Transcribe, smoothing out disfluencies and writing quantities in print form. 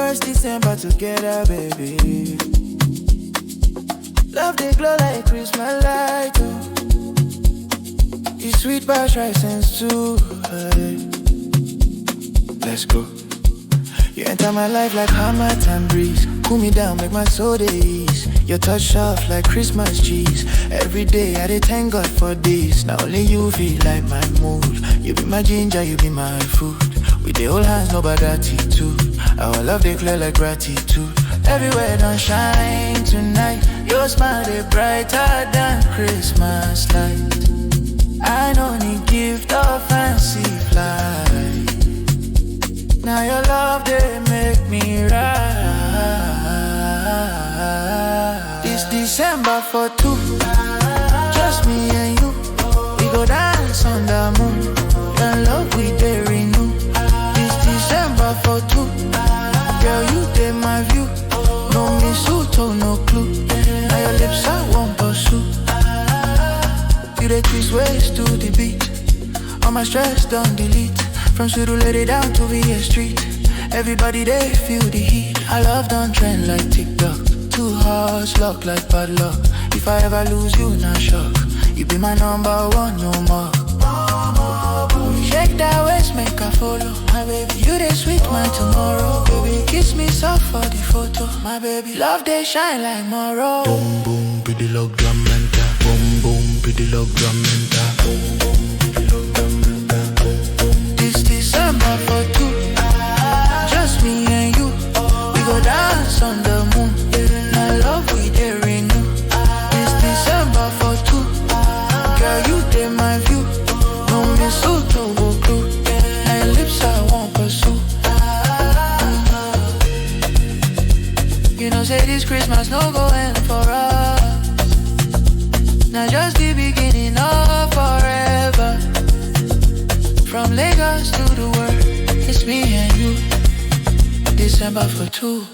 first December together, baby. Love they glow like Christmas light, oh. You sweet past rice and stew, hey. Let's go. You enter my life like Hamilton breeze. Cool me down, make my soul at ease. Your touch soft like Christmas cheese. Every day I dey thank God for this. Now only you feel like my mood. You be my ginger, you be my food. We dey hold hands, no bad attitude. Our love dey clear like gratitude. Everywhere don't shine tonight. Your smile dey brighter than Christmas light. I don't need gift or fancy flight. Now your love they make me right. This December for two, just me and you. We go dance on the moon. Your love we dey renew. This December for two, girl you dey my view. No mistletoe, no clue. Now your lips I won't pursue. You dey twist waist to the beat. All my stress done delete. From Surulere down to VS Street. Everybody they feel the heat. I love don't trend like TikTok. Two hearts locked like padlock. If I ever lose you, not shock. You be my number one, no more. Shake that waist, make I follow. My baby, you the sweet my tomorrow. Baby, kiss me soft for the photo. My baby, love they shine like Moro. Boom boom, pretty love drum and ta. Boom boom, pretty love drum and ta. Boom boom, pretty love drum and ta. This December for two, just me and you. We go dance on the moon. My love we dey renew. This December for two, girl you dey my view. No mistletoe go glue. And your lips I won't pursue. You know say this Christmas no go end for us. Now just the beginning of forever. From Lagos to the world, it's me and you. December for two.